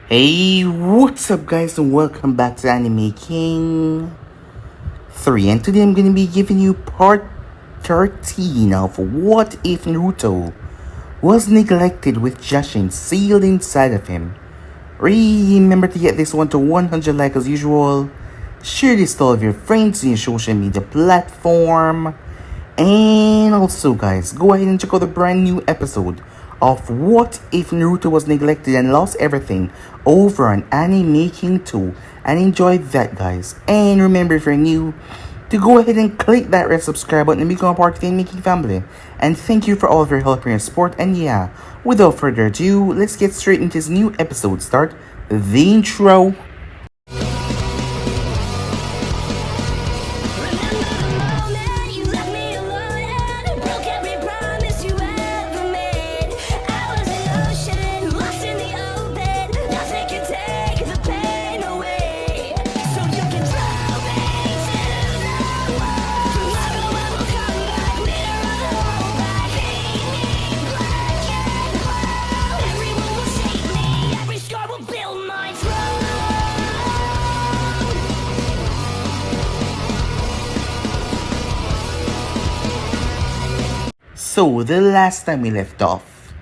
Hey, what's up guys and welcome back to Anime King 3, and today I'm going to be giving you part 13 of What If Naruto Was Neglected with Jashin sealed inside of him. Remember to get this one to 100 likes as usual, share this to all of your friends in your social media platform, and also guys, go ahead and check out the brand new episode of What If Naruto Was Neglected and Lost Everything over on Anime King 2, and enjoy that guys. And remember, if you're new, to go ahead and click that red subscribe button and become a part of the Anime King family. And thank you for all of your help and your support. And yeah, without further ado, let's get straight into this new episode. Start the intro. So, the last time we left off,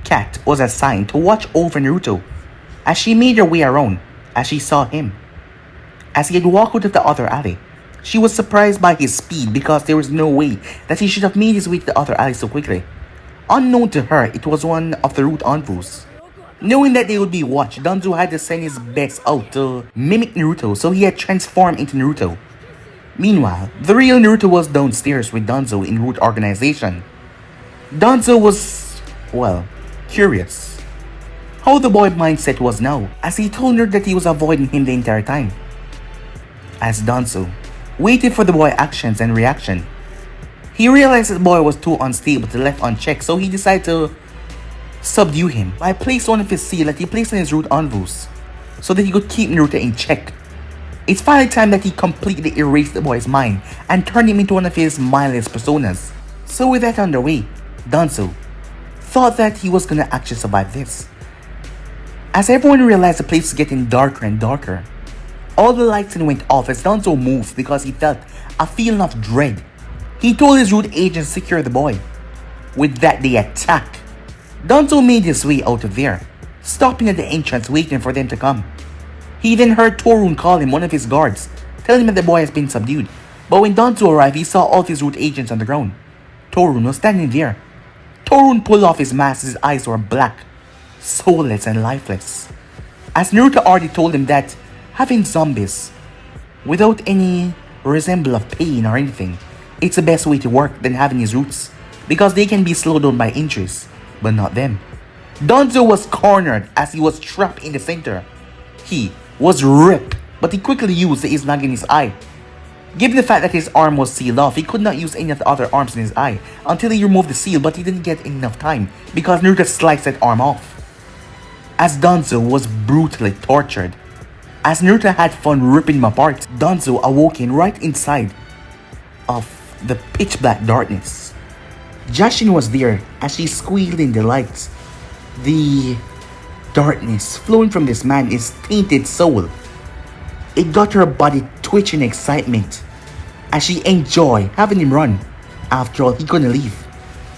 Kat was assigned to watch over Naruto as she made her way around as she saw him. As he had walked out of the other alley, she was surprised by his speed because there was no way that he should have made his way to the other alley so quickly. Unknown to her, it was one of the root envoys. Knowing that they would be watched, Danzo had to send his best out to mimic Naruto, so he had transformed into Naruto. Meanwhile, the real Naruto was downstairs with Danzo in root organization. Danzo was, well, curious how the boy's mindset was now, as he told her that he was avoiding him the entire time. As Danzo waited for the boy's actions and reaction, he realized that the boy was too unstable to left unchecked, so he decided to subdue him by placing one of his seal that he placed on his root envoys so that he could keep Naruto in check. It's finally time that he completely erased the boy's mind and turned him into one of his mindless personas. So with that underway, Danzo thought that he was gonna actually survive this. As everyone realized the place was getting darker and darker, all the lights went off as Danzo moved because he felt a feeling of dread. He told his root agent to secure the boy. With that, they attack. Danzo made his way out of there, stopping at the entrance waiting for them to come. He then heard Torun call him one of his guards, telling him that the boy has been subdued. But when Danzo arrived, he saw all of his root agents on the ground. Torun was standing there. Torun pulled off his mask, his eyes were black, soulless and lifeless. As Naruto already told him that having zombies without any resemblance of pain or anything, it's the best way to work than having his roots, because they can be slowed down by injuries, but not them. Danzo was cornered as he was trapped in the center. He was ripped, but he quickly used the Izanagi in his eye. Given the fact that his arm was sealed off, he could not use any of the other arms in his eye until he removed the seal, but he didn't get enough time because Naruto sliced that arm off. As Danzo was brutally tortured, as Naruto had fun ripping him apart, Danzo awoken right inside of the pitch black darkness. Jashin was there as she squealed in the lights. The darkness flowing from this man is tainted soul. It got her body twitching excitement as she enjoyed having him run. After all, he couldn't leave.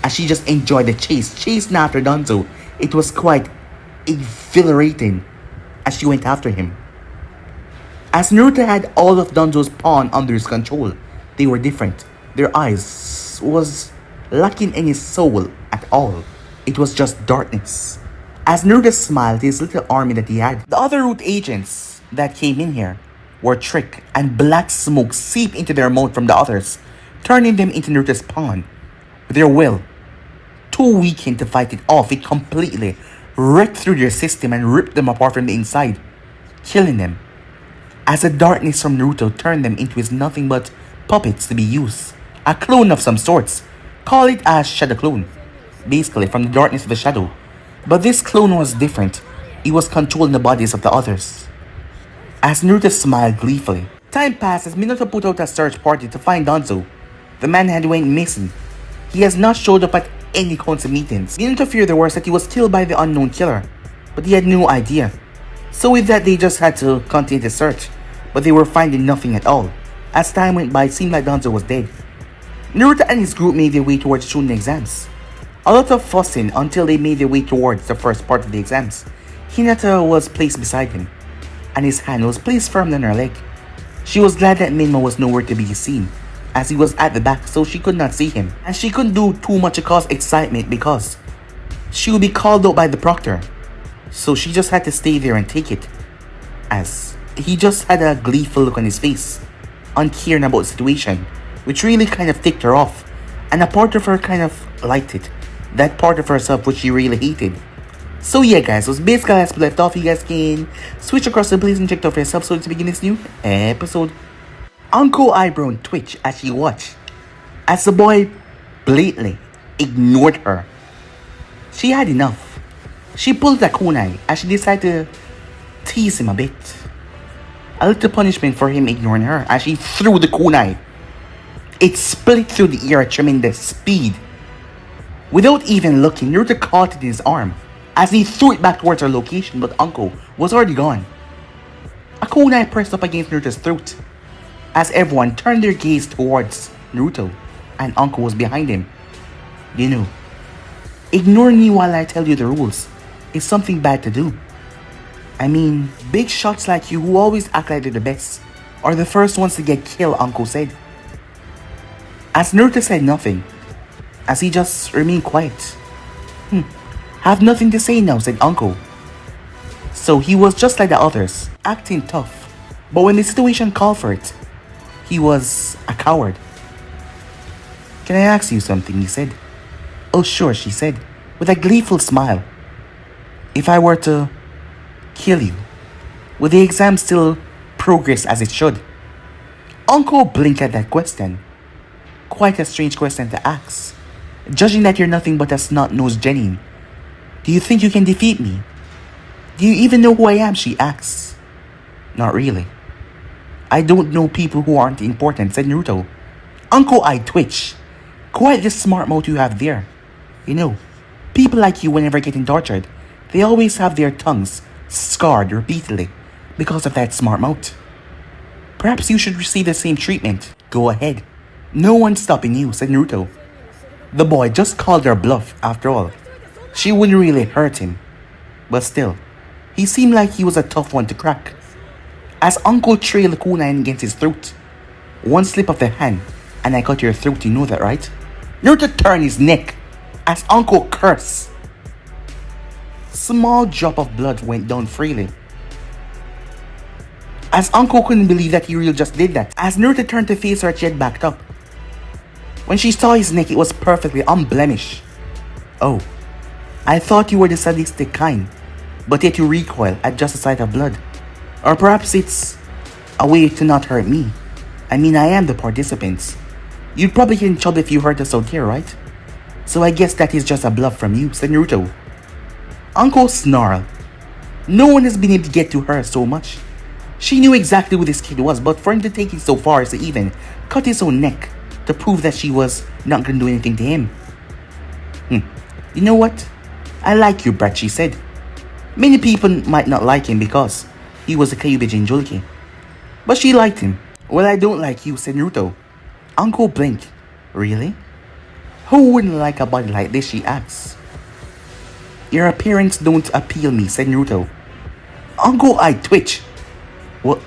As she just enjoyed the chasing after Danzo. It was quite exhilarating as she went after him. As Naruto had all of Danzo's pawn under his control, they were different. Their eyes was lacking any soul at all. It was just darkness. As Naruto smiled his little army that he had, the other root agents that came in here were tricked, and black smoke seeped into their mouth from the others, turning them into Naruto's pawn. With their will, too weakened to fight it off, it completely ripped through their system and ripped them apart from the inside, killing them. As the darkness from Naruto turned them into his nothing but puppets to be used. A clone of some sorts. Call it a shadow clone. Basically from the darkness of the shadow. But this clone was different. It was controlling the bodies of the others. As Naruto smiled gleefully, time passed as Minato put out a search party to find Danzo. The man had went missing. He has not showed up at any council meetings. Minato feared the worst, that he was killed by the unknown killer, but he had no idea. So with that, they just had to continue the search, but they were finding nothing at all. As time went by, it seemed like Danzo was dead. Naruto and his group made their way towards Chunin exams. A lot of fussing until they made their way towards the first part of the exams. Hinata was placed beside him, and his hand was placed firmly on her leg. She was glad that Minma was nowhere to be seen, as he was at the back so she could not see him, and she couldn't do too much to cause excitement because she would be called out by the proctor. So she just had to stay there and take it, as he just had a gleeful look on his face, uncaring about the situation, which really kind of ticked her off, and a part of her kind of liked it, that part of herself which she really hated. So yeah guys, so basically as we left off, you guys can switch across the place and check out for yourself so to begin this new episode. Uncle eyebrow twitch as she watched, as the boy blatantly ignored her. She had enough. She pulled a kunai as she decided to tease him a bit. A little punishment for him ignoring her as she threw the kunai. It split through the air at tremendous speed. Without even looking, Naruto caught it in his arm as he threw it back towards her location, but Uncle was already gone. A kunai pressed up against Naruto's throat as everyone turned their gaze towards Naruto, and Uncle was behind him. You know, ignoring me while I tell you the rules is something bad to do. I mean, big shots like you who always act like they're the best are the first ones to get killed, Uncle said. As Naruto said nothing, as he just remained quiet. Have nothing to say now, said Uncle. So he was just like the others, acting tough, but when the situation called for it, he was a coward. Can I ask you something, he said. Oh sure, she said, with a gleeful smile. If I were to kill you, would the exam still progress as it should? Uncle blinked at that question. Quite a strange question to ask, judging that you're nothing but a snot-nosed genin. Do you think you can defeat me? Do you even know who I am, she asks. Not really. I don't know people who aren't important, said Naruto. Uncle eyed twitch. Quite the smart mouth you have there. You know, people like you whenever getting tortured, they always have their tongues scarred repeatedly because of that smart mouth. Perhaps you should receive the same treatment. Go ahead. No one's stopping you, said Naruto. The boy just called her bluff after all. She wouldn't really hurt him. But still, he seemed like he was a tough one to crack. As Uncle trailed the kunai against his throat. One slip of the hand, and I cut your throat, you know that, right? Naruto turned his neck as Uncle cursed. Small drop of blood went down freely. As Uncle couldn't believe that he really just did that. As Naruto turned to face her, she had backed up. When she saw his neck, it was perfectly unblemished. Oh, I thought you were the sadistic kind, but yet you recoil at just the sight of blood. Or perhaps it's a way to not hurt me. I mean, I am the participants. You'd probably get in trouble if you hurt us out here, right? So I guess that is just a bluff from you, said Naruto. Uncle snarled. No one has been able to get to her so much. She knew exactly who this kid was, but for him to take it so far as to even cut his own neck to prove that she was not going to do anything to him. You know what? I like you, brat, she said. Many people might not like him because he was a Kyuubi Jinchuriki, but she liked him. Well, I don't like you, said Naruto. Uncle blinked. Really? Who wouldn't like a body like this, she asked. Your appearance don't appeal me, said Naruto. Uncle eyed twitch. What?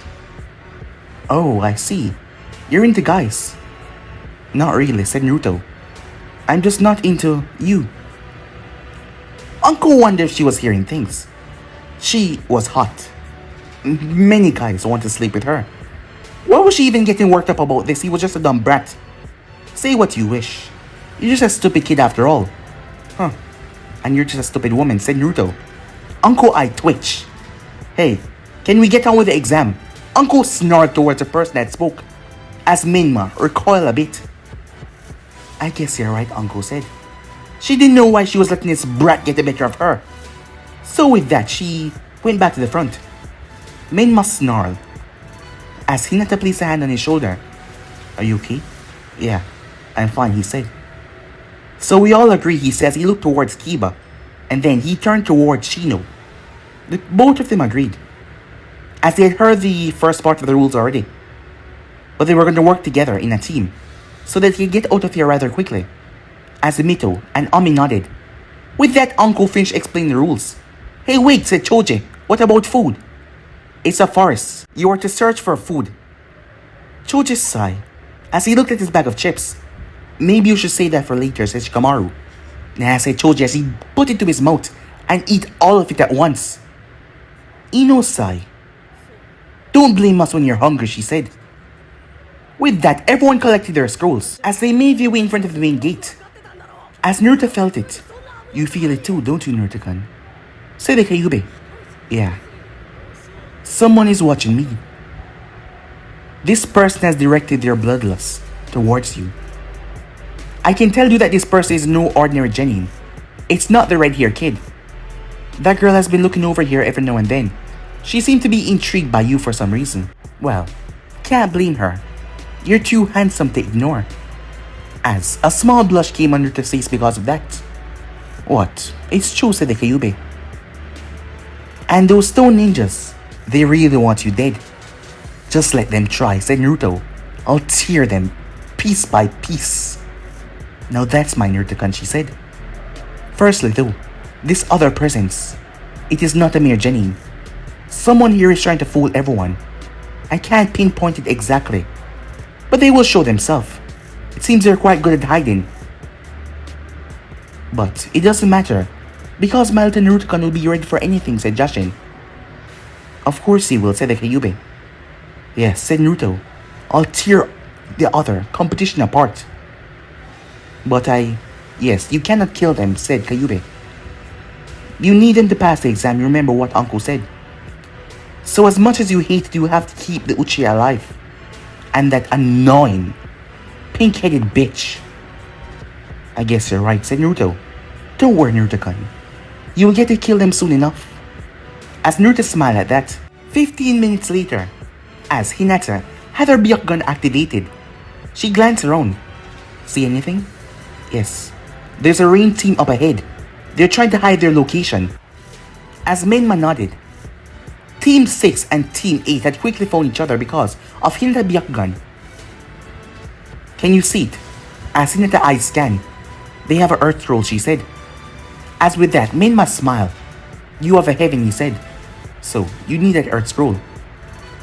Oh, I see. You're into guys. Not really, said Naruto. I'm just not into you. Uncle wondered if she was hearing things. She was hot. Many guys want to sleep with her. Why was she even getting worked up about this? He was just a dumb brat. Say what you wish. You're just a stupid kid after all. Huh. And you're just a stupid woman, said Naruto. Uncle eyed twitch. Hey, can we get on with the exam? Uncle snarled towards the person that spoke, as Minma recoiled a bit. I guess you're right, Uncle said. She didn't know why she was letting this brat get the better of her. So with that, she went back to the front. Minma snarled, as Hinata placed a hand on his shoulder. Are you okay? Yeah, I'm fine, he said. So we all agree, he says. He looked towards Kiba, and then he turned towards Shino. Both of them agreed. as they had heard the first part of the rules already. But they were going to work together in a team so that they could get out of here rather quickly. As Mito and Ami nodded. With that, Uncle Finch explained the rules. Hey wait, said Choji, what about food? It's a forest. You are to search for food. Choji sighed as he looked at his bag of chips. Maybe you should save that for later, said Shikamaru. Nah, said Choji as he put it to his mouth and eat all of it at once. Ino sighed. Don't blame us when you're hungry, she said. With that, everyone collected their scrolls as they made their way in front of the main gate. As Naruto felt it. You feel it too, don't you, Naruto-kun? Said the Kyuubi. Yeah. Someone is watching me. This person has directed their bloodlust towards you. I can tell you that this person is no ordinary genin. It's not the red-haired kid. That girl has been looking over here every now and then. She seemed to be intrigued by you for some reason. Well, can't blame her. You're too handsome to ignore. As a small blush came under his face because of that. What? It's true, said the Kyuubi. And those stone ninjas, they really want you dead. Just let them try, said Naruto. I'll tear them, piece by piece. Now that's my Naruto-kun, she said. Firstly though, this other presence, it is not a mere genin. Someone here is trying to fool everyone. I can't pinpoint it exactly, but they will show themselves. It seems they're quite good at hiding. But it doesn't matter, because my little Naruto-kun will be ready for anything, said Jashin. Of course he will, said the Kyuubi. Yes, said Naruto. I'll tear the other competition apart. But yes, you cannot kill them, said Kyuubi. You need them to pass the exam, remember what Uncle said. So as much as you hate it, you have to keep the Uchiha alive. And that annoying, pink-headed bitch. I guess you're right, said Naruto. Don't worry, Naruto-kun. You will get to kill them soon enough. As Naruto smiled at that, 15 minutes later, as Hinata had her Byakugan activated, she glanced around. See anything? Yes. There's a rain team up ahead. They're trying to hide their location. As Menma nodded, Team 6 and Team 8 had quickly found each other because of Hinata Byakugan. Can you see it? As Hinata's eyes scanned, they have an earth scroll, she said. As with that, Menma smiled. You have a heaven, he said. So, you need that earth scroll.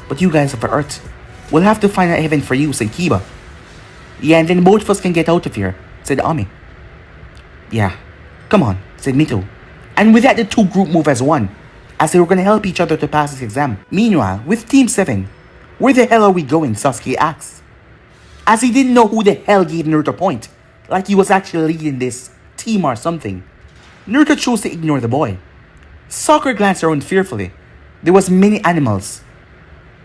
But you guys have an earth. We'll have to find a heaven for you, said Kiba. Yeah, and then both of us can get out of here, said Ami. Yeah, come on, said Mito. And with that, the two group moved as one, as they were going to help each other to pass this exam. Meanwhile, with Team 7, where the hell are we going, Sasuke asked. As he didn't know who the hell gave Naruto a point, like he was actually leading this team or something. Naruto chose to ignore the boy. Sakura glanced around fearfully. There was many animals.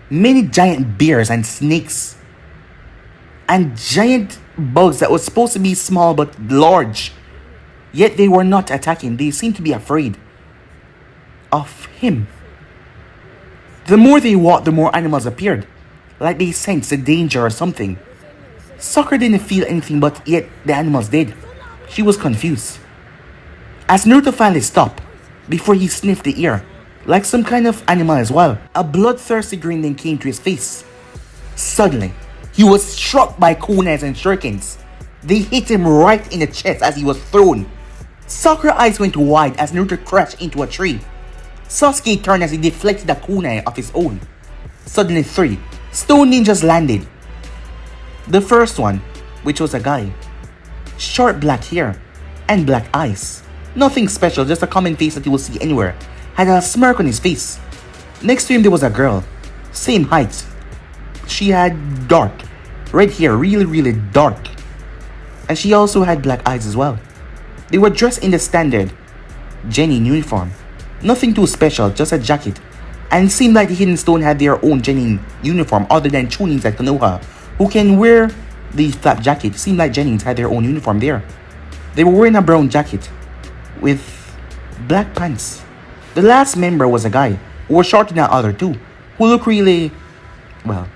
Many giant bears and snakes. And giant bugs that were supposed to be small but large. Yet they were not attacking. They seemed to be afraid of him. The more they walked, the more animals appeared. Like they sensed a danger or something. Sakura didn't feel anything, but yet the animals did. She was confused. As Naruto finally stopped, before he sniffed the air, like some kind of animal as well, a bloodthirsty grin then came to his face. Suddenly, he was struck by kunais and shurikens. They hit him right in the chest as he was thrown. Sakura's eyes went wide as Naruto crashed into a tree. Sasuke turned as he deflected a kunai of his own. Suddenly 3 stone ninjas landed. The first one, which was a guy. Short black hair and black eyes. Nothing special, just a common face that you will see anywhere. Had a smirk on his face. Next to him there was a girl. Same height. She had dark red hair, really dark. And she also had black eyes as well. They were dressed in the standard genin uniform. Nothing too special, just a jacket. And it seemed like the Hidden Stone had their own genin uniform other than Chunins at Konoha, who can wear the flap jacket. It seemed like genins had their own uniform there. They were wearing a brown jacket with black pants. The last member was a guy who was shorter than the other two, who looked really, well,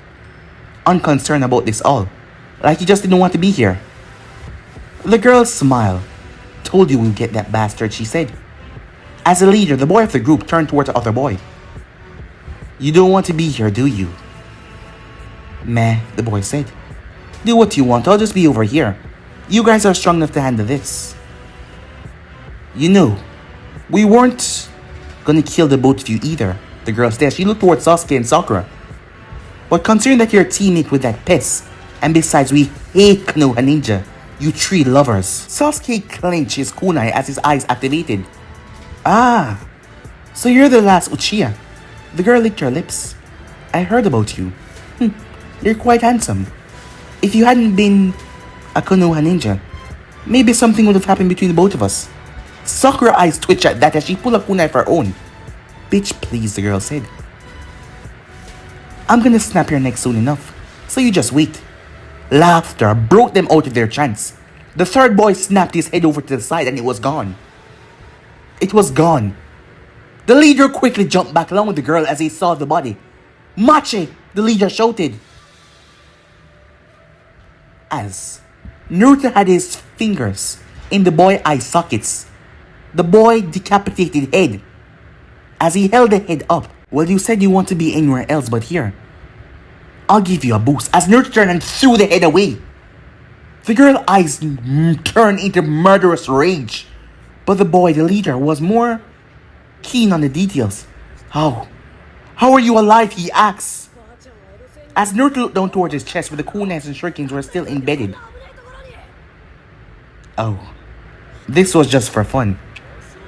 unconcerned about this all. Like he just didn't want to be here. The girl smiled. Told you we'd get that bastard, she said. As a leader, the boy of the group turned toward the other boy. You don't want to be here, do you? Meh, the boy said. Do what you want, I'll just be over here. You guys are strong enough to handle this. You know, we weren't gonna kill the both of you either, the girl said. She looked towards Sasuke and Sakura. But considering that you're a teammate with that pest, and besides we hate Konoha Ninja, you three lovers. Sasuke clenched his kunai as his eyes activated. Ah, so you're the last Uchiha. The girl licked her lips. I heard about you. You're quite handsome. If you hadn't been a Konoha Ninja, maybe something would have happened between the both of us. Sakura's eyes twitched at that as she pulled a kunai of her own. Bitch please, the girl said. I'm gonna snap your neck soon enough, so you just wait. Laughter broke them out of their trance. The third boy snapped his head over to the side and it was gone. It was gone. The leader quickly jumped back along with the girl as he saw the body. Mache! The leader shouted. As Naruto had his fingers in the boy's eye sockets, the boy decapitated head. As he held the head up, well, you said you want to be anywhere else but here. I'll give you a boost. As Naruto turned and threw the head away. The girl's eyes turned into murderous rage. But the boy, the leader, was more keen on the details. How? How are you alive? He asked. As Naruto looked down towards his chest where the kunais and shurikens were still embedded. Oh, this was just for fun.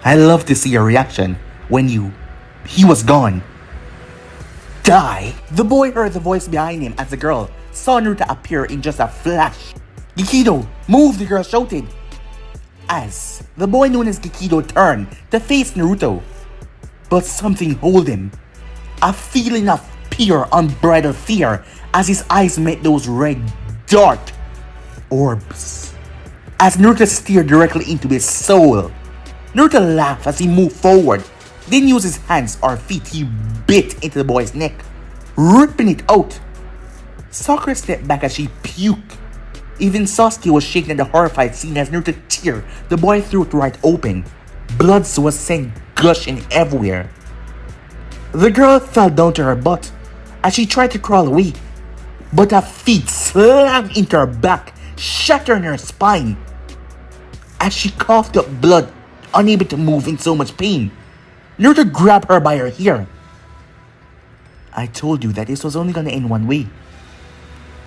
I love to see your reaction when he was gone. Die! The boy heard the voice behind him as the girl saw Naruto appear in just a flash. Gikido, move! The girl shouted. As the boy known as Gikido turned to face Naruto. But something held him. A feeling of pure, unbridled fear as his eyes met those red, dark orbs. As Naruto stared directly into his soul. Naruto laughed as he moved forward. Then used his hands or feet, he bit into the boy's neck, ripping it out. Sakura stepped back as she puked. Even Sasuke was shaken at the horrified scene as Naruto tear the boy's throat right open. Blood was sent gushing everywhere. The girl fell down to her butt as she tried to crawl away, but her feet slammed into her back, shattering her spine. As she coughed up blood, unable to move in so much pain, Naruto grabbed her by her hair. I told you that this was only gonna end one way.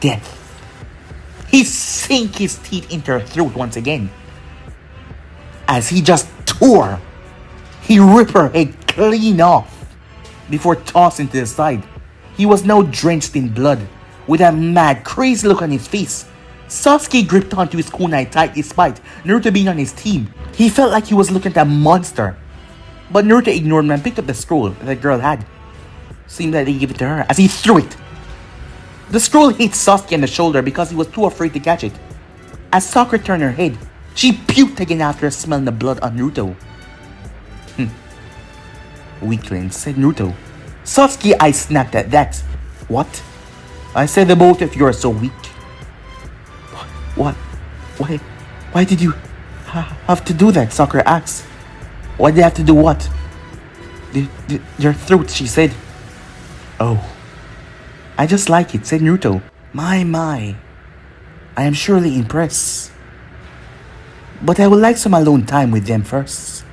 Death. He sank his teeth into her throat once again. As he just tore, he ripped her head clean off before tossing to the side. He was now drenched in blood, with a mad, crazy look on his face. Sasuke gripped onto his kunai tight despite Naruto being on his team. He felt like he was looking at a monster. But Naruto ignored him and picked up the scroll that the girl had. Seemed like he gave it to her as he threw it. The scroll hit Sasuke on the shoulder because he was too afraid to catch it. As Sakura turned her head, she puked again after smelling the blood on Naruto. Weakling, said Naruto. Sasuke's eyes snapped at that. What? I said the both of you are so weak. What? Why did you have to do that? Sakura asked. Why did they have to do what? Your throat, she said. Oh. I just like it, said Naruto. My. I am surely impressed. But I would like some alone time with them first.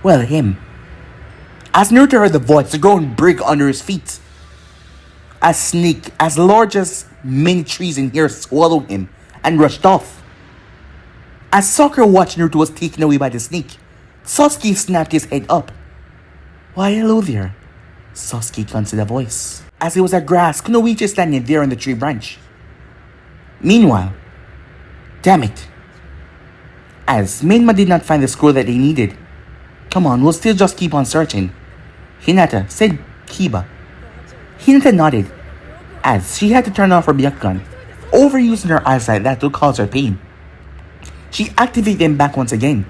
Well, him. As Naruto heard the voice, the ground broke under his feet. A snake as large as many trees in here swallowed him and rushed off. As Sakura watched Naruto was taken away by the snake, Sasuke snapped his head up. Why, hello there. Sasuke glanced at the voice. As it was a grass, Kunoichi standing there on the tree branch. Meanwhile, damn it. As Minma did not find the scroll that they needed. Come on, we'll still just keep on searching. Hinata, said Kiba. Hinata nodded, as she had to turn off her Byakugan. Overusing her eyes like that would cause her pain. She activated them back once again.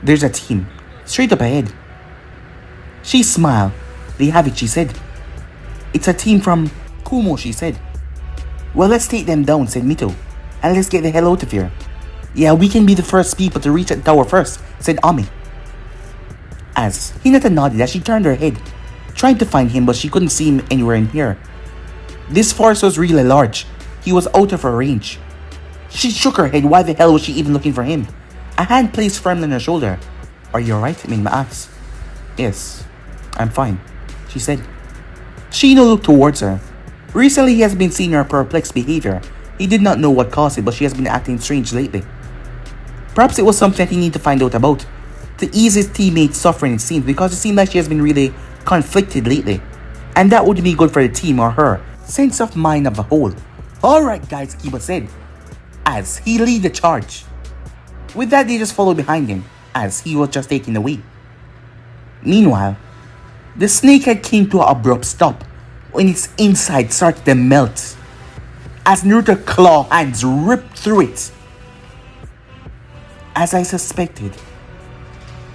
There's a team, straight up ahead. She smiled. They have it, she said. It's a team from Kumo, she said. Well, let's take them down, said Mito. And let's get the hell out of here. Yeah, we can be the first people to reach the tower first, said Ami. As Hinata nodded as she turned her head, trying to find him, but she couldn't see him anywhere in here. This forest was really large. He was out of her range. She shook her head. Why the hell was she even looking for him? A hand placed firmly on her shoulder. Are you alright? Minma asked. Yes, I'm fine, she said. Shino looked towards her. Recently he has been seeing her perplexed behavior. He did not know what caused it, but she has been acting strange lately. Perhaps it was something that he needed to find out about. To ease his teammate's suffering, it seems, because it seemed like she has been really conflicted lately. And that would be good for the team or her sense of mind of a whole. Alright guys, Kiba said, as he led the charge. With that, they just followed behind him, as he was just taking the way. Meanwhile, the snakehead came to an abrupt stop when its inside started to melt, as Naruto's claw hands ripped through it. As I suspected,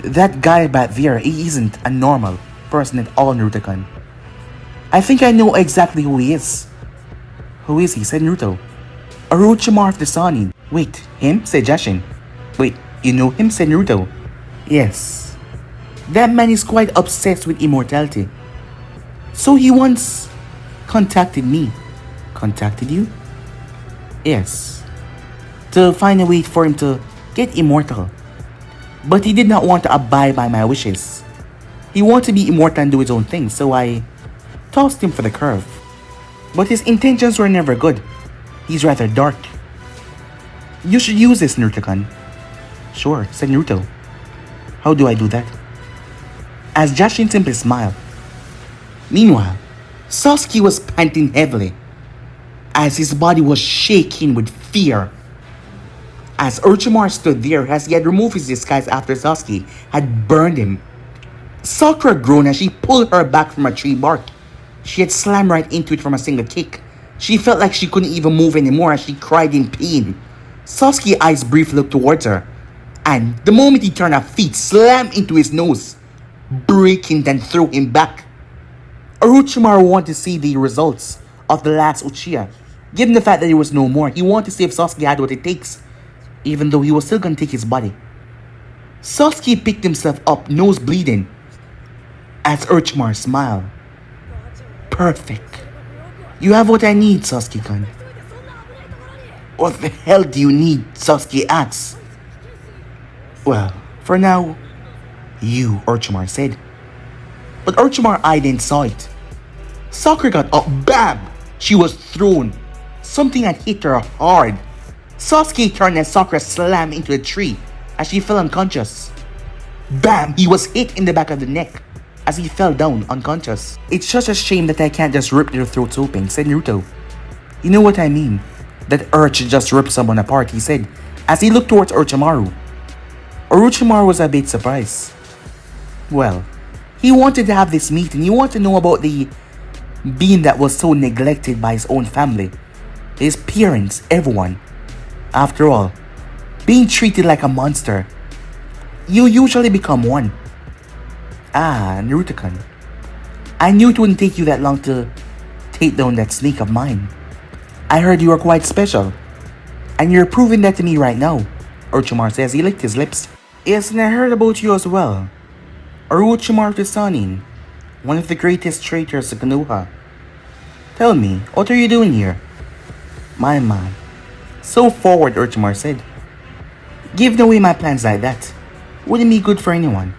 that guy back there, he isn't a normal person at all, Naruto-kun. I think I know exactly who he is. Who is he? Said Naruto. Orochimaru of the Chunin. Wait, him? Said Jashin. Wait, you know him? Said Naruto. Yes. That man is quite obsessed with immortality. So he once contacted me. Contacted you? Yes. To find a way for him to get immortal. But he did not want to abide by my wishes. He wanted to be immortal and do his own thing, so I tossed him for the curve. But his intentions were never good. He's rather dark. You should use this, Naruto-kun. Sure, said Naruto. How do I do that? As Jashin simply smiled. Meanwhile, Sasuke was panting heavily, as his body was shaking with fear. As Orochimaru stood there, as he had removed his disguise after Sasuke had burned him. Sakura groaned as she pulled her back from a tree bark. She had slammed right into it from a single kick. She felt like she couldn't even move anymore as she cried in pain. Sasuke's eyes briefly looked towards her, and the moment he turned, her feet slammed into his nose, breaking then threw him back. Orochimaru wanted to see the results of the last Uchiha. Given the fact that there was no more, he wanted to see if Sasuke had what it takes, even though he was still going to take his body. Sasuke picked himself up, nose bleeding, as Orochimaru smiled. Perfect. You have what I need, Sasuke-kun. What the hell do you need? Sasuke asked. Well, for now, you, Orochimaru said. But Orochimaru's eye then saw it. Sakura got up, bam! She was thrown. Something had hit her hard. Sasuke turned and Sakura slammed into a tree as she fell unconscious. Bam! He was hit in the back of the neck as he fell down unconscious. It's such a shame that I can't just rip their throats open, said Naruto. You know what I mean? That urge to just rip someone apart, he said, as he looked towards Orochimaru. Orochimaru was a bit surprised. Well, he wanted to have this meeting. He wanted to know about the being that was so neglected by his own family, his parents, everyone. After all, being treated like a monster, you usually become one. Ah, Naruto-kun. I knew it wouldn't take you that long to take down that snake of mine. I heard you were quite special, and you're proving that to me right now, Orochimaru says. He licked his lips. Yes, and I heard about you as well. Orochimaru the Chunin, one of the greatest traitors of Konoha. Tell me, what are you doing here? My man. So forward, Orochimaru said. Giving away my plans like that wouldn't be good for anyone.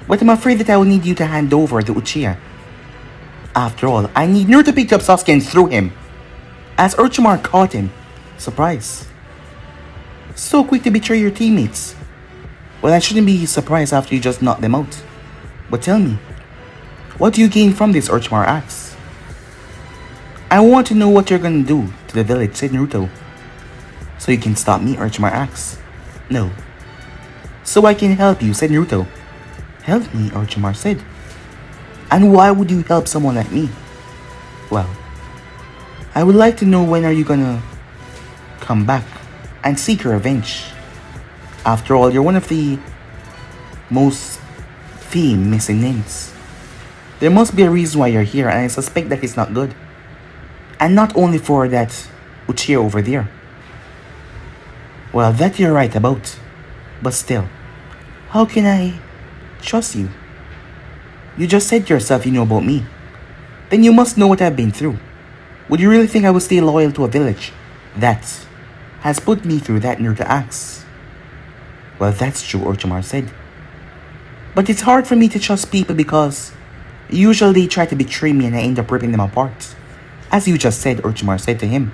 But I'm afraid that I will need you to hand over the Uchiha. After all, I need Naruto picked up Sasuke and threw him, as Orochimaru caught him. Surprise. So quick to betray your teammates. Well, I shouldn't be surprised after you just knocked them out. But tell me, what do you gain from this? Orochimaru asks. I want to know what you're gonna do to the village, said Naruto. So you can stop me? Orochimaru asks. No. So I can help you, said Naruto. Help me? Orochimaru said. And why would you help someone like me? Well, I would like to know, when are you gonna come back and seek your revenge? After all, you're one of the most famed missing names. There must be a reason why you're here, and I suspect that it's not good. And not only for that Uchiha over there. Well, that you're right about. But still, how can I trust you? You just said to yourself you know about me. Then you must know what I've been through. Would you really think I would stay loyal to a village that has put me through that? Naruto asks. Well, that's true, Orochimaru said. But it's hard for me to trust people because usually they try to betray me and I end up ripping them apart. As you just said, Orochimaru said to him.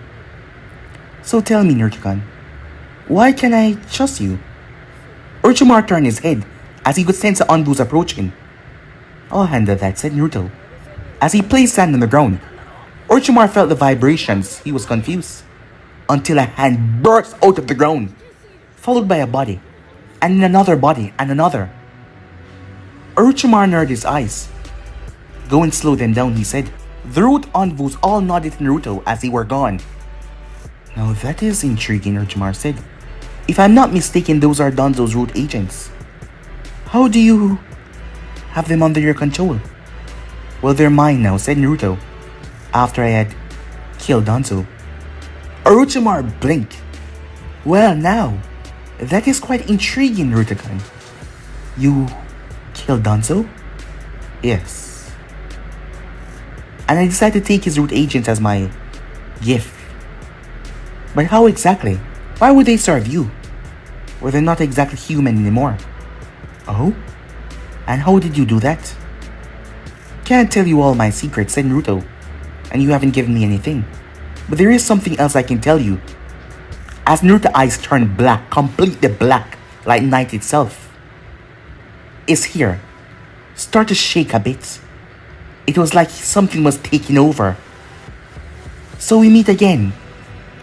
So tell me, Naruto-kun, why can I trust you? Orochimaru turned his head as he could sense the Anbus approaching. I'll handle that, said Naruto. As he placed sand on the ground, Orochimaru felt the vibrations. He was confused. Until a hand burst out of the ground, followed by a body, and another body, and another. Orochimaru narrowed his eyes. Go and slow them down, he said. The root Anbus all nodded to Naruto as they were gone. Now that is intriguing, Orochimaru said. If I'm not mistaken, those are Danzo's root agents. How do you have them under your control? Well, they're mine now, said Naruto, after I had killed Danzo. Orochimaru blinked. Well, now, that is quite intriguing, Naruto-kun. You killed Danzo? Yes. And I decided to take his root agents as my gift. But how exactly? Why would they serve you? Well, they're not exactly human anymore. Oh? And how did you do that? Can't tell you all my secrets, said Naruto. And you haven't given me anything. But there is something else I can tell you. As Naruto's eyes turned black, completely black, like night itself. Is here. Start to shake a bit. It was like something was taking over. So we meet again.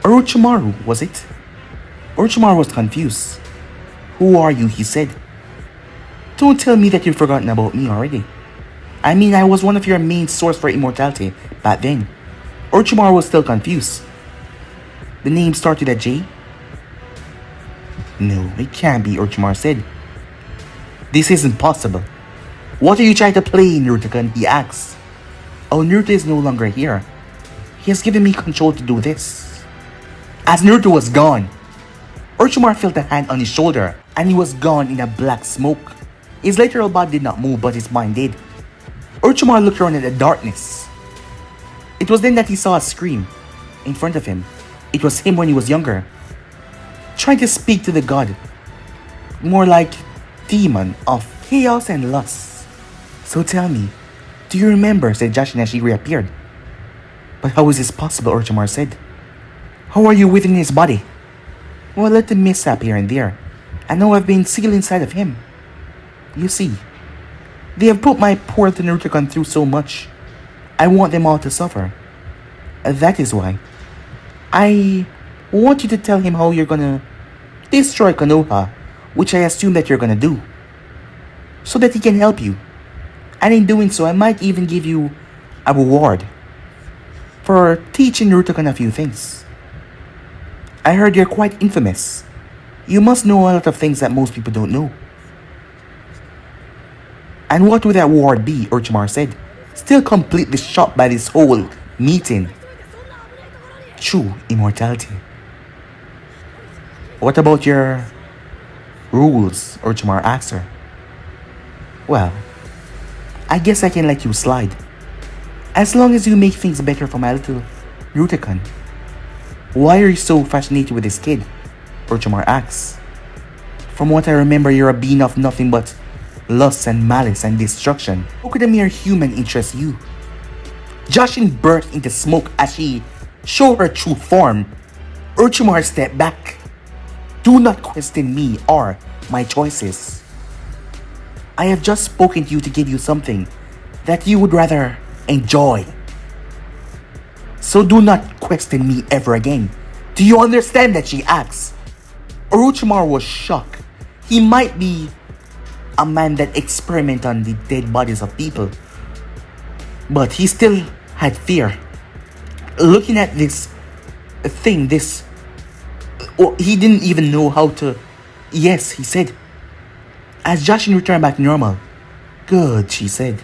Orochimaru, was it? Orochimaru was confused. Who are you, he said. Don't tell me that you've forgotten about me already. I mean, I was one of your main source for immortality back then. Orochimaru was still confused. The name started at J? No, it can't be, Orochimaru said. This isn't possible. What are you trying to play, Naruto-kun? He asked. Oh, Naruto is no longer here. He has given me control to do this. As Naruto was gone, Orochimaru felt a hand on his shoulder and he was gone in a black smoke. His literal body did not move, but his mind did. Orochimaru looked around at the darkness. It was then that he saw a scream in front of him. It was him when he was younger, trying to speak to the god, more like demon of chaos and lust. So tell me, do you remember? Said Jashin as she reappeared. But how is this possible? Orochimaru said. How are you within his body? Well, let the mishap here and there. I know I've been sealed inside of him. You see, they have put my poor Naruto-kun through so much. I want them all to suffer. That is why. I want you to tell him how you're gonna destroy Konoha, which I assume that you're gonna do, so that he can help you. And in doing so, I might even give you a reward for teaching Naruto-kun a few things. I heard you're quite infamous. You must know a lot of things that most people don't know. And what would that reward be? Orochimaru said, still completely shocked by this whole meeting. True immortality. What about your rules? Orochimaru asked her. Well, I guess I can let you slide. As long as you make things better for my little Naruto-kun. Why are you so fascinated with this kid? Orochimaru asks. From what I remember, you're a being of nothing but lust and malice and destruction. How could a mere human interest you? Jashin burst into smoke as she showed her true form. Orochimaru stepped back. Do not question me or my choices. I have just spoken to you to give you something that you would rather enjoy. So do not question me ever again. Do you understand that? She asked. Orochimaru was shocked. He might be a man that experiments on the dead bodies of people, but he still had fear. Looking at this thing, he didn't even know how to. Yes, he said. As Jashin returned back to normal. Good, she said.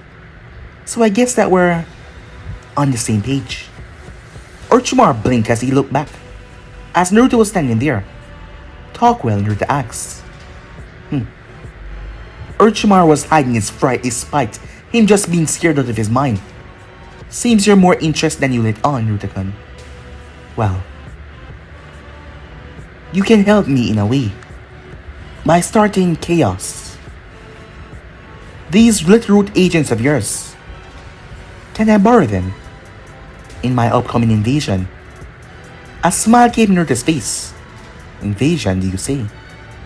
So I guess that we're on the same page. Orochimaru blinked as he looked back. As Naruto was standing there. Talk well, Naruto asked. Orochimaru was hiding his fright, his spite, Him just being scared out of his mind. Seems you're more interested than you let on, Naruto-kun. Well, you can help me in a way. By starting chaos. These little root agents of yours, can I borrow them? In my upcoming invasion. A smile came near his face. Invasion, do you say?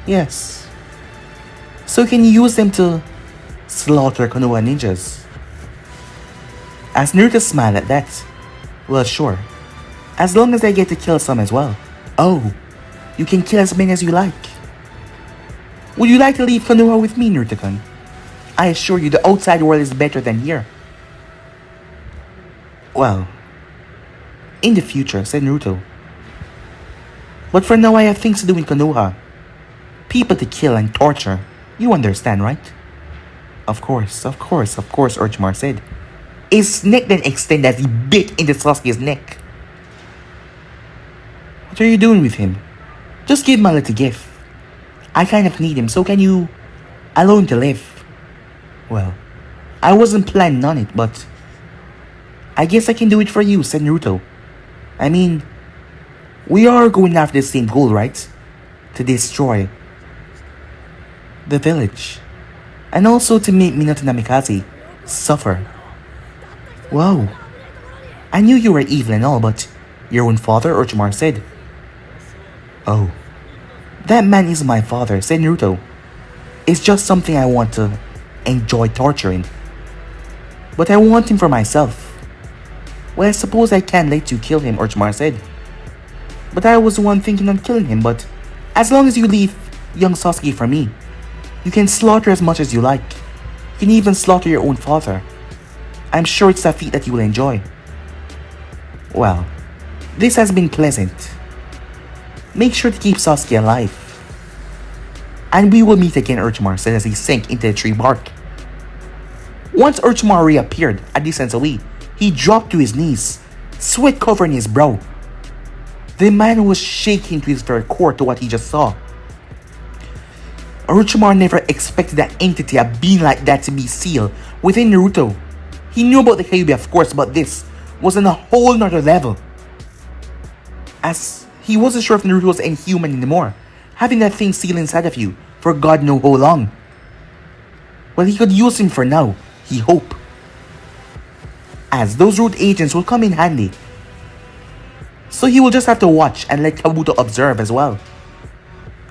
Yes. So can you use them to slaughter Konoha ninjas? As Naruto smiled at that. Well, sure. As long as I get to kill some as well. Oh, you can kill as many as you like. Would you like to leave Konoha with me, Naruto-kun? I assure you the outside world is better than here. Well, in the future, said Naruto. But for now I have things to do in Konoha. People to kill and torture. You understand, right? Of course, Orochimaru said. His neck then extended as he bit into Sasuke's neck. What are you doing with him? Just give him a little gift. I kind of need him, so can you allow him to live? Well, I wasn't planning on it, but I guess I can do it for you, said Naruto. I mean, we are going after the same goal, right? To destroy the village. And also to make Minato Namikaze suffer. Wow. I knew you were evil and all, but your own father, Orochimaru said. Oh. That man is my father, said Naruto. It's just something I want to enjoy torturing. But I want him for myself. Well, I suppose I can let you kill him, Orochimaru said. But I was the one thinking on killing him, but as long as you leave young Sasuke for me, you can slaughter as much as you like. You can even slaughter your own father. I'm sure it's a feat that you will enjoy. Well, this has been pleasant. Make sure to keep Sasuke alive. And we will meet again, Orochimaru said as he sank into the tree bark. Once Orochimaru reappeared a distance away, he dropped to his knees, sweat covering his brow. The man was shaking to his very core to what he just saw. Orochimaru never expected that entity, a being like that, to be sealed within Naruto. He knew about the Kyuubi, of course, but this was on a whole nother level. As he wasn't sure if Naruto was inhuman anymore, having that thing sealed inside of you for God knows how long. Well, he could use him for now, he hoped. As those root agents will come in handy. So he will just have to watch and let Kabuto observe as well.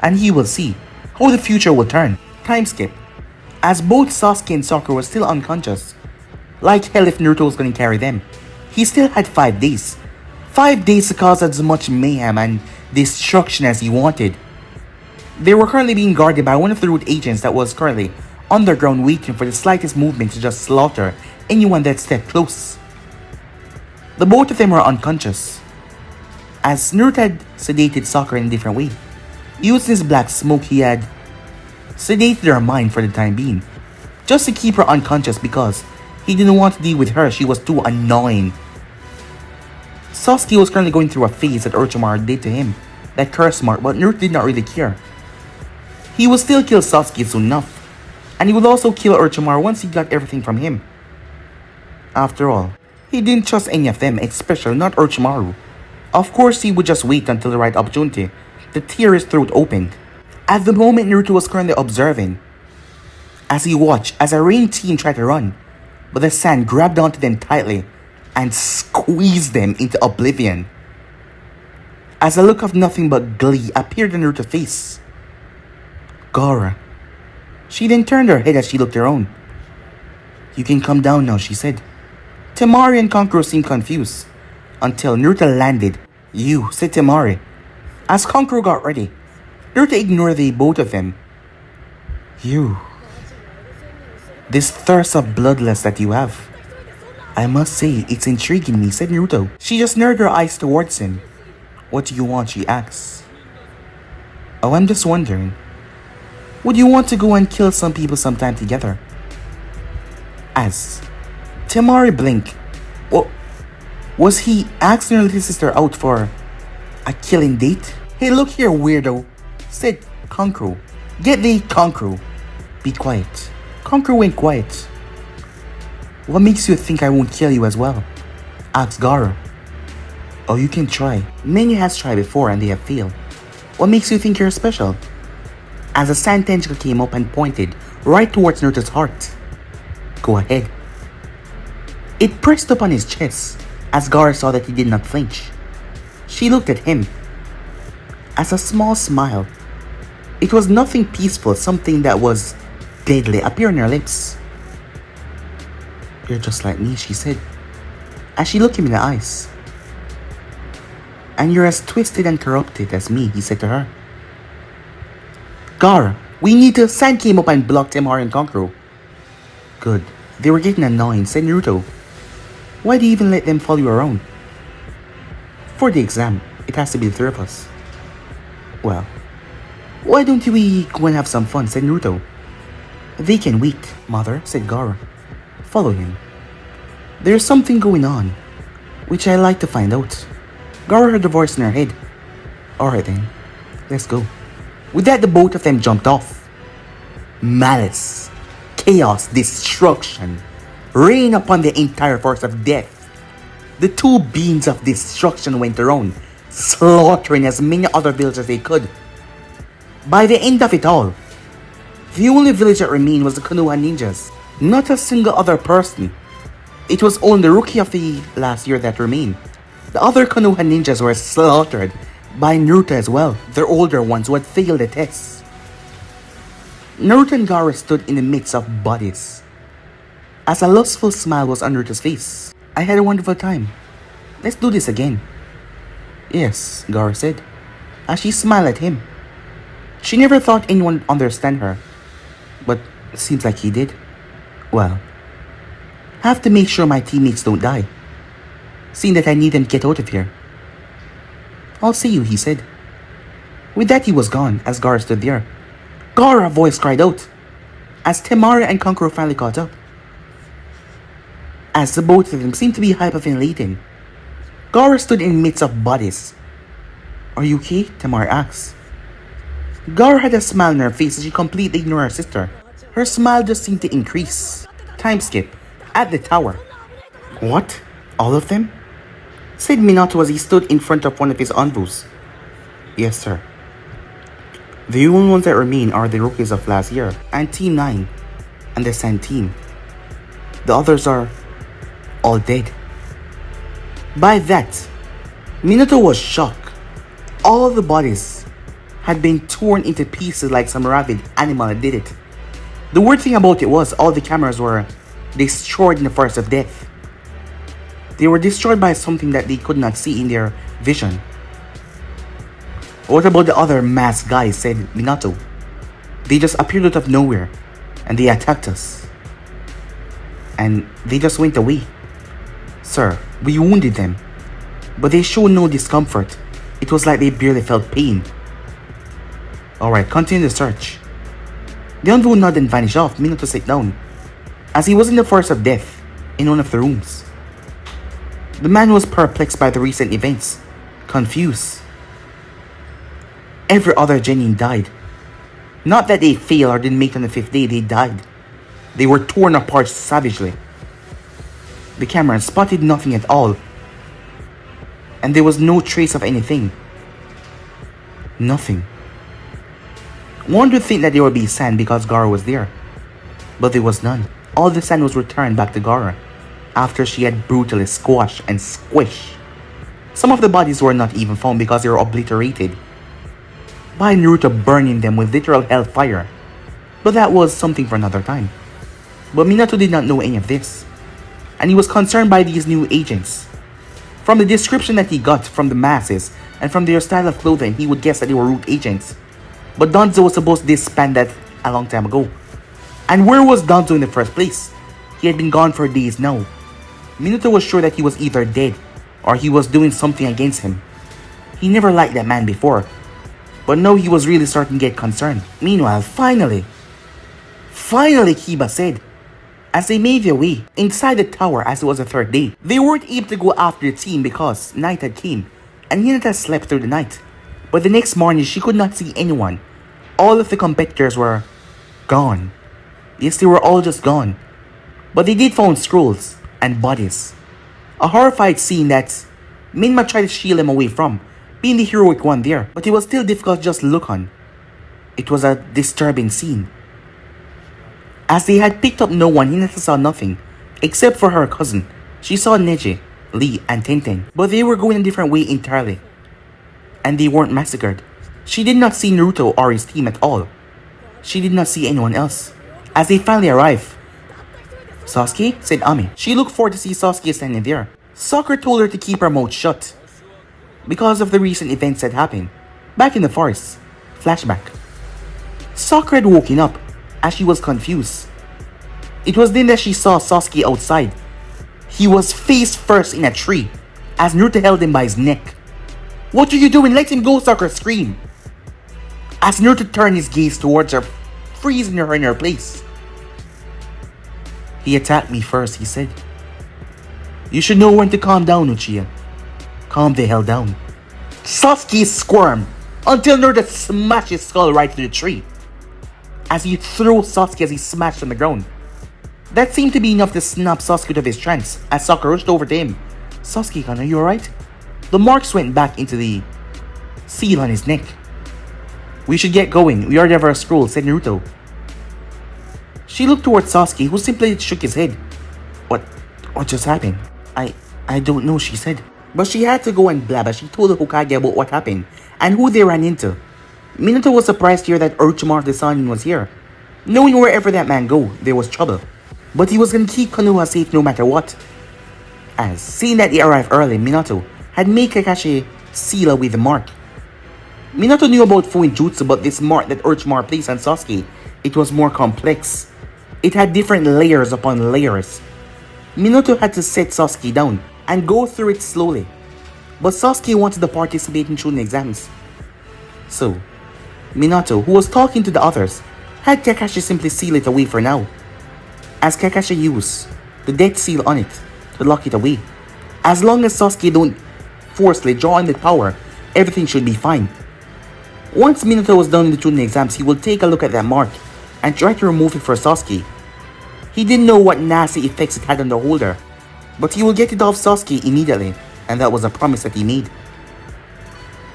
And he will see how the future will turn. Time skip. As both Sasuke and Sakura were still unconscious. Like hell if Naruto was going to carry them. He still had 5 days. 5 days to cause as much mayhem and destruction as he wanted. They were currently being guarded by one of the root agents that was currently underground waiting for the slightest movement to just slaughter anyone that stepped close. The both of them were unconscious. As Naruto had sedated Sakura in a different way. Using his black smoke, he had sedated her mind for the time being. Just to keep her unconscious because he didn't want to deal with her, she was too annoying. Sasuke was currently going through a phase that Orochimaru did to him. That curse mark, but Naruto did not really care. He would still kill Sasuke soon enough. And he would also kill Orochimaru once he got everything from him. After all, he didn't trust any of them, especially not Orochimaru. Of course, he would just wait until the right opportunity to tear his throat open. At the moment, Naruto was currently observing. As he watched as a rain team tried to run, but the sand grabbed onto them tightly and squeezed them into oblivion. As a look of nothing but glee appeared on Naruto's face. Gaara. She then turned her head as she looked around. You can come down now, she said. Temari and Kankuro seemed confused. Until Naruto landed. You, said Temari. As Kankuro got ready, Naruto ignored the both of them. You. This thirst of bloodlust that you have. I must say, it's intriguing me, said Naruto. She just narrowed her eyes towards him. What do you want, she asks. Oh, I'm just wondering. Would you want to go and kill some people sometime together? As Temari blinked. Well, was he asking her little sister out for a killing date? Hey, look here, weirdo, said Kankuro. Get thee, Kankuro. Be quiet. Kankuro went quiet. What makes you think I won't kill you as well? Asked Gaara. Oh, you can try. Many has tried before and they have failed. What makes you think you're special? As a sand tentacle came up and pointed right towards Naruto's heart. Go ahead. It pressed upon his chest as Gaara saw that he did not flinch. She looked at him. As a small smile. It was nothing peaceful, something that was deadly appeared on her lips. You're just like me, she said, as she looked him in the eyes. And you're as twisted and corrupted as me, he said to her. Gaara, we need to. Sand came up and blocked Temari and Kankuro. Good. They were getting annoying, said Naruto. Why do you even let them follow you around? For the exam, it has to be the three of us. Well, why don't we go and have some fun, said Naruto. They can wait, mother, said Gaara. Follow him. There's something going on, which I like to find out. Gaara heard the voice in her head. Alright then, let's go. With that, the both of them jumped off. Malice, chaos, destruction rained upon the entire force of death. The two beings of destruction went around, slaughtering as many other villages as they could. By the end of it all, the only village that remained was the Konoha ninjas. Not a single other person. It was only the rookie of the last year that remained. The other Konoha ninjas were slaughtered by Naruto as well, their older ones who had failed the tests. Naruto and Gaara stood in the midst of bodies. As a lustful smile was on Naruto's face. I had a wonderful time. Let's do this again. Yes, Gaara said, as she smiled at him. She never thought anyone would understand her, but it seems like he did. Well, have to make sure my teammates don't die, seeing that I need them to get out of here. I'll see you, he said. With that, he was gone as Gaara stood there. Gaara, a voice cried out, as Temari and Kankuro finally caught up. As the both of them seemed to be hyperventilating, Gaara stood in the midst of bodies. Are you okay? Temari asked. Gaara had a smile on her face as she completely ignored her sister. Her smile just seemed to increase. Time skip. At the tower. What? All of them? Said Minato as he stood in front of one of his envoys. Yes, sir. The only ones that remain are the rookies of last year, and Team 9, and the Sand Team. The others are all dead. By that, Minato was shocked. All the bodies had been torn into pieces like some rabid animal that did it. The weird thing about it was all the cameras were destroyed in the force of death. They were destroyed by something that they could not see in their vision. What about the other masked guys, said Minato. They just appeared out of nowhere and they attacked us. And they just went away. Sir, we wounded them, but they showed no discomfort. It was like they barely felt pain. Alright, continue the search. The envoy nodded and vanished off. Minato sat down, as he was in the force of death, in one of the rooms. The man was perplexed by the recent events, confused. Every other genin died. Not that they failed or didn't make it on the 5th day, they died. They were torn apart savagely. The camera spotted nothing at all, and there was no trace of anything. Nothing. One would think that there would be sand because Gaara was there, but there was none. All the sand was returned back to Gaara after she had brutally squashed and squished. Some of the bodies were not even found because they were obliterated by Naruto burning them with literal hellfire, but that was something for another time. But Minato did not know any of this, and he was concerned by these new agents. From the description that he got from the masses and from their style of clothing, he would guess that they were root agents. But Danzo was supposed to disband that a long time ago. And where was Danzo in the first place? He had been gone for days now. Minato was sure that he was either dead or he was doing something against him. He never liked that man before, but now he was really starting to get concerned. Meanwhile, finally, Kiba said, as they made their way inside the tower as it was the 3rd day. They weren't able to go after the team because night had came and Hinata slept through the night. But the next morning, she could not see anyone. All of the competitors were gone. Yes, they were all just gone. But they did find scrolls and bodies. A horrified scene that Minma tried to shield him away from, being the heroic one there, but it was still difficult to just look on. It was a disturbing scene. As they had picked up no one, Hinata saw nothing, except for her cousin. She saw Neji, Lee, and Tenten, but they were going a different way entirely. And they weren't massacred. She did not see Naruto or his team at all. She did not see anyone else. As they finally arrived, "Sasuke?" said Ami. She looked forward to see Sasuke standing there. Sakura told her to keep her mouth shut because of the recent events that happened. Back in the forest. Flashback. Sakura had woken up as she was confused. It was then that she saw Sasuke outside. He was face first in a tree as Naruto held him by his neck. "What are you doing? Let him go!" Sakura screamed. As Naruto turned his gaze towards her, freezing her in her place. "He attacked me first," he said. "You should know when to calm down, Uchiha. Calm the hell down." Sasuke squirmed until Naruto smashed his skull right through the tree. As he threw Sasuke as he smashed on the ground. That seemed to be enough to snap Sasuke out of his trance as Sakura rushed over to him. "Sasuke-kan, are you alright?" The marks went back into the seal on his neck. "We should get going. We already have our scroll," said Naruto. She looked towards Sasuke, who simply shook his head. What just happened?" I don't know," she said. But she had to go and blab as she told the Hokage about what happened and who they ran into. Minato was surprised to hear that Orochimaru the Sannin was here. Knowing wherever that man go, there was trouble. But he was going to keep Konoha safe no matter what. As, seeing that they arrived early, Minato had made Kakashi seal away the mark. Minato knew about Fuin Jutsu, but this mark that Orochimaru placed on Sasuke, it was more complex. It had different layers upon layers. Minato had to set Sasuke down and go through it slowly. But Sasuke wanted to participate in Chunin exams. So, Minato, who was talking to the others, had Kakashi simply seal it away for now. As Kakashi used the death seal on it to lock it away. As long as Sasuke don't forcefully draw on the power, everything should be fine. Once Minato was done with the Chunin exams, he would take a look at that mark and try to remove it for Sasuke. He didn't know what nasty effects it had on the holder, but he will get it off Sasuke immediately, and that was a promise that he made.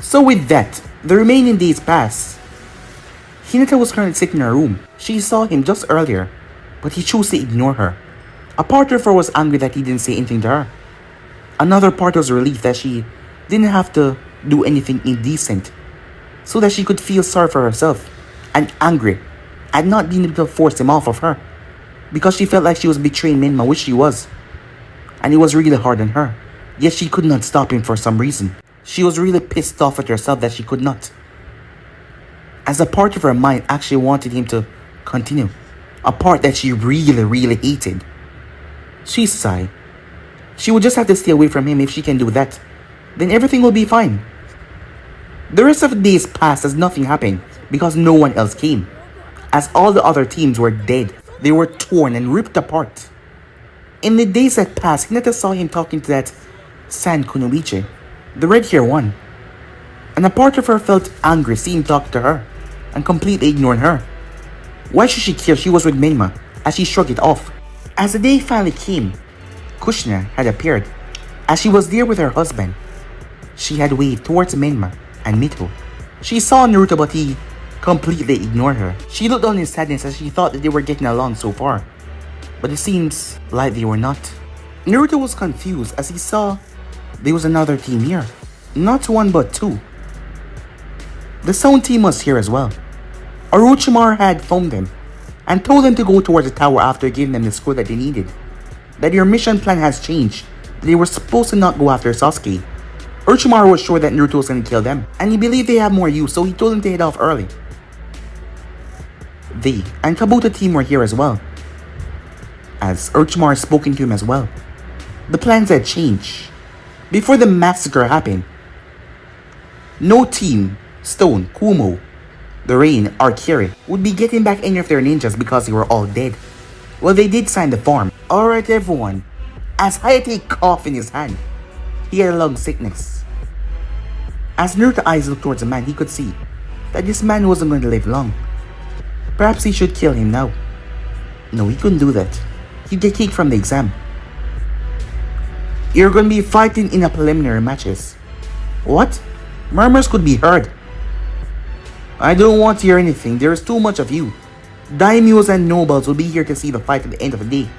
So with that, the remaining days passed. Hinata was currently sitting in her room. She saw him just earlier, but he chose to ignore her. A part of her was angry that he didn't say anything to her. Another part was relief that she didn't have to do anything indecent, so that she could feel sorry for herself, and angry at not being able to force him off of her, because she felt like she was betraying Minma, which she was. And it was really hard on her, yet she could not stop him for some reason. She was really pissed off at herself that she could not, as a part of her mind actually wanted him to continue, a part that she really hated. She sighed. She would just have to stay away from him. If she can do that, then everything will be fine. The rest of the days passed as nothing happened because no one else came. As all the other teams were dead, they were torn and ripped apart. In the days that passed, Hinata saw him talking to that San Kunoichi, the red-haired one. And a part of her felt angry seeing him talk to her and completely ignoring her. Why should she care? She was with Minma, as she shrugged it off. As the day finally came, Kushina had appeared. As she was there with her husband, she had waved towards Minma and Mito. She saw Naruto, but he completely ignored her. She looked on in sadness as she thought that they were getting along so far, but it seems like they were not. Naruto was confused as he saw there was another team here. Not one but two. The sound team was here as well. Orochimaru had phoned them and told them to go towards the tower after giving them the scroll that they needed. That their mission plan has changed. They were supposed to not go after Sasuke. Orochimaru was sure that Naruto was going to kill them, and he believed they had more use, so he told them to head off early. They and Kabuto team were here as well, as Orochimaru had spoken to him as well. The plans had changed. Before the massacre happened, no team, Stone, Kumo, the Rain, or Kiri, would be getting back any of their ninjas because they were all dead. Well, they did sign the form. Alright everyone, as Hayate coughed in his hand, he had a lung sickness. As Naruto's eyes looked towards the man, he could see that this man wasn't going to live long. Perhaps he should kill him now. No, he couldn't do that. he'd get kicked from the exam. You're gonna be fighting in a preliminary matches. What? Murmurs could be heard. I don't want to hear anything. There's too much of you. Daimyos and nobles will be here to see the fight at the end of the day.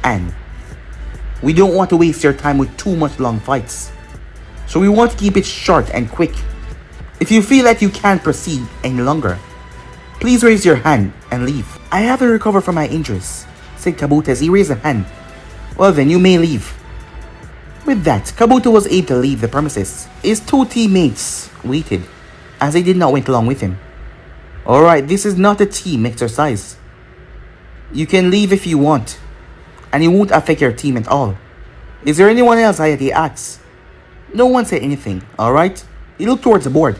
And we don't want to waste your time with too much long fights. So we want to keep it short and quick. If you feel that you can't proceed any longer, please raise your hand and leave. I haven't recovered from my injuries, said Kabuto as he raised a hand. Well then, you may leave. With that, Kabuto was able to leave the premises. His two teammates waited, as they did not went along with him. Alright, this is not a team exercise. You can leave if you want, and it won't affect your team at all. Is there anyone else? Hayate asked. No one said anything, alright? He looked towards the board.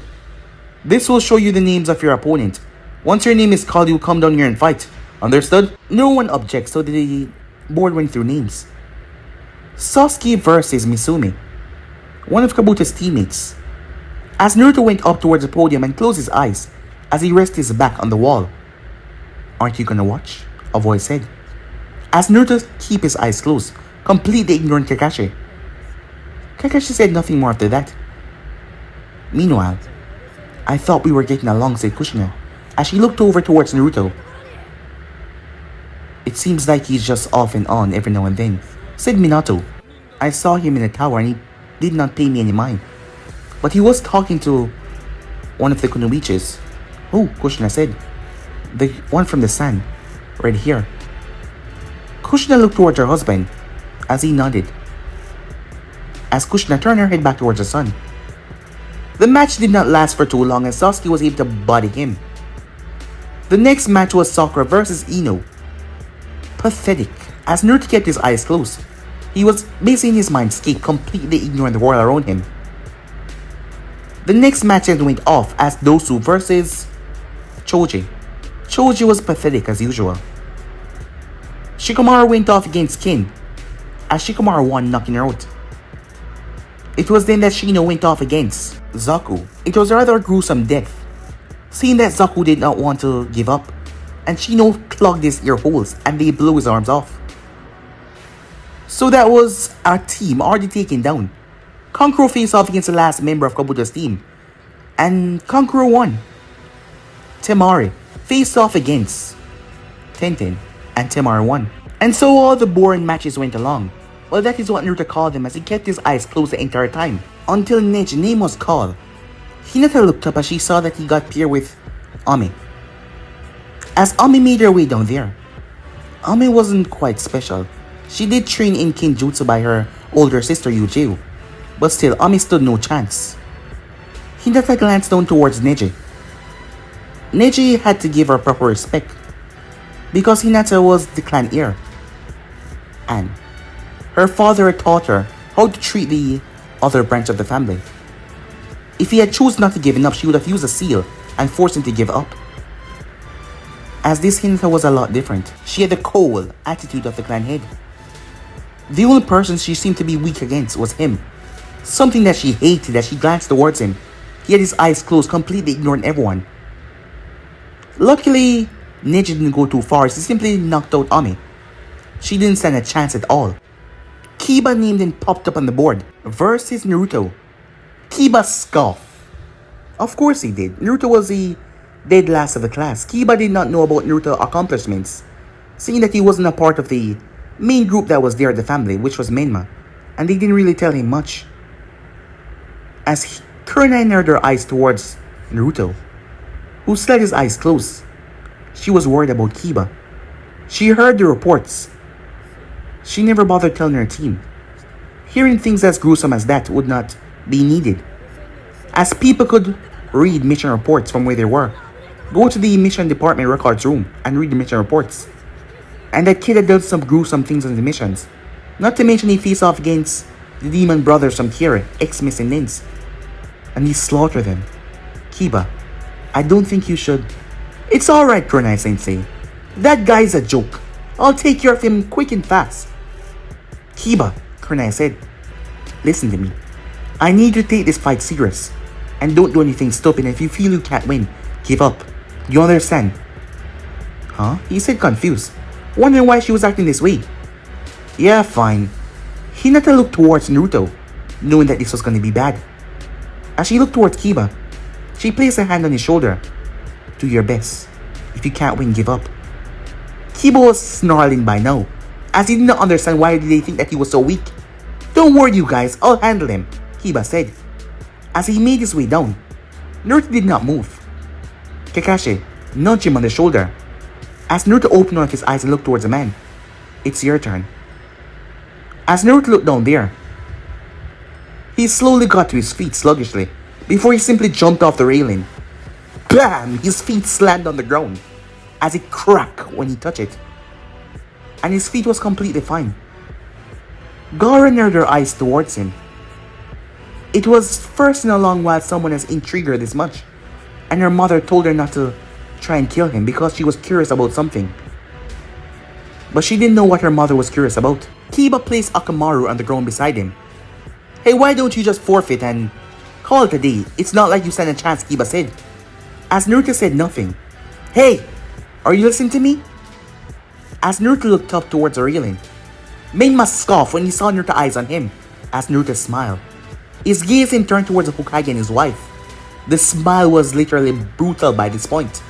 This will show you the names of your opponent. Once your name is called, you'll come down here and fight. Understood? No one objects, so the board went through names. Sasuke versus Misumi, one of Kabuto's teammates. As Naruto went up towards the podium and closed his eyes as he rested his back on the wall. Aren't you gonna watch? A voice said. As Naruto kept his eyes closed, completely ignoring Kakashi. Kakashi said nothing more after that. Meanwhile, I thought we were getting along, said Kushina, as she looked over towards Naruto. It seems like he's just off and on every now and then, said Minato. I saw him in the tower and he did not pay me any mind. But he was talking to one of the kunoichis. Oh, Kushina said. The one from the sun, right here. Kushina looked towards her husband as he nodded. As Kushina turned her head back towards the sun. The match did not last for too long and Sasuke was able to body him. The next match was Sakura versus Ino. Pathetic, as Naruto kept his eyes closed. He was busy in his mindscape, completely ignoring the world around him. The next match then went off as Dosu versus Choji. Choji was pathetic as usual. Shikamaru went off against Kin, as Shikamaru won, knocking her out. It was then that Shino went off against Zaku. It was a rather gruesome death, seeing that Zaku did not want to give up, and Shino clogged his ear holes and they blew his arms off. So that was our team already taken down. Kankuro faced off against the last member of Kabuto's team, and Kankuro won. Temari faced off against Tenten, and Temari won. And so all the boring matches went along. Well, that is what Naruto called them, as he kept his eyes closed the entire time, until Neji's name was called. Hinata looked up as she saw that he got paired with Ami. As Ami made her way down there, Ami wasn't quite special. She did train in Kinjutsu by her older sister Yujiro, but still Ami stood no chance. Hinata glanced down towards Neji. Neji had to give her proper respect, because Hinata was the clan heir, and her father had taught her how to treat the other branch of the family. If he had chosen not to give up, she would have used a seal and forced him to give up. As this Hinata was a lot different. She had the cold attitude of the clan head. The only person she seemed to be weak against was him. Something that she hated as she glanced towards him. He had his eyes closed, completely ignoring everyone. Luckily, Neji didn't go too far, she simply knocked out Ami. She didn't stand a chance at all. Kiba named and popped up on the board versus Naruto. Kiba scoffed. Of course he did. Naruto was the dead last of the class. Kiba did not know about Naruto's accomplishments, seeing that he wasn't a part of the main group that was there at the family, which was Menma, and they didn't really tell him much. As Kurina turned her eyes towards Naruto, who still had his eyes closed, she was worried about Kiba. She heard the reports. She never bothered telling her team. Hearing things as gruesome as that would not be needed, as people could read mission reports from where they were. Go to the mission department records room and read the mission reports. And that kid had done some gruesome things on the missions. Not to mention he faced off against the demon brothers from Kira, ex-Missing and he slaughtered them. Kiba, I don't think you should. It's alright, Kurenai Sensei. That guy's a joke. I'll take care of him quick and fast. Kiba, Kurenai said, listen to me. I need you to take this fight serious. And don't do anything stupid. If you feel you can't win, give up. You understand? Huh? He said confused. wondering why she was acting this way. Yeah, fine. Hinata looked towards Naruto, knowing that this was going to be bad. As she looked towards Kiba, she placed a hand on his shoulder. Do your best. If you can't win, give up. Kiba was snarling by now, as he did not understand why did they think that he was so weak. Don't worry you guys, I'll handle him, Kiba said. As he made his way down, Naruto did not move. Kakashi nudged him on the shoulder. As Naruto opened one of his eyes and looked towards the man. It's your turn. As Naruto looked down there, he slowly got to his feet sluggishly, before he simply jumped off the railing. Bam! His feet slammed on the ground, as it cracked when he touched it. And his feet was completely fine. Gaara narrowed her eyes towards him. It was first in a long while someone has intrigued her this much, and her mother told her not to try and kill him because she was curious about something. But she didn't know what her mother was curious about. Kiba placed Orochimaru on the ground beside him. Hey, why don't you just forfeit and call it a day? It's not like you stand a chance, Kiba said. As Naruto said nothing. Hey, are you listening to me? As Naruto looked up towards the railing, Main must scoff when he saw Naruto's eyes on him. As Naruto smiled, his gaze turned towards the Hokage and his wife. The smile was literally brutal by this point.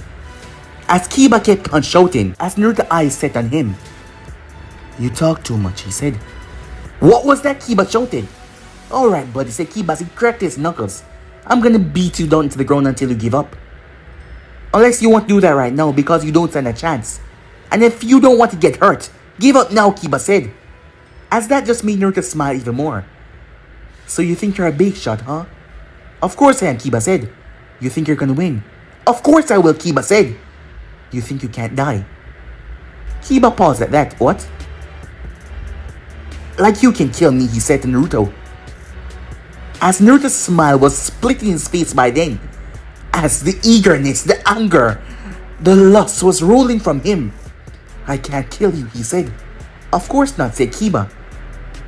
As Kiba kept on shouting, as Naruto's eyes set on him. You talk too much, he said. What was that? Kiba shouted. Alright, buddy, said Kiba as he cracked his knuckles. I'm gonna beat you down to the ground until you give up. Unless you won't do that right now because you don't stand a chance. And if you don't want to get hurt, give up now, Kiba said. As that just made Naruto smile even more. So you think you're a big shot, huh? Of course I am, Kiba said. You think you're gonna win? Of course I will, Kiba said. You think you can't die? Kiba paused at that. What? Like you can kill me, he said to Naruto. As Naruto's smile was splitting his face by then. As the eagerness, the anger, the lust was rolling from him. I can't kill you, he said. Of course not, said Kiba.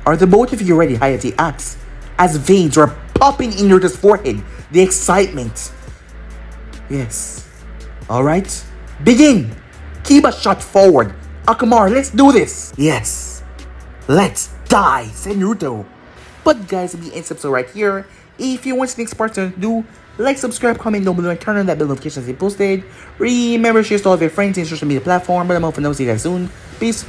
Are the both of you ready? Hayate asked. As veins were popping in Naruto's forehead. The excitement. Yes. Alright. Begin! Kiba shot forward. Orochimaru, let's do this! Yes. Let's die, said Naruto. But guys, the end episode right here. If you want the next part to do, like, subscribe, comment down below, and turn on that bell notification as they posted. Remember, share to all of your friends and social media platform. But I'm out for now. See you guys soon. Peace.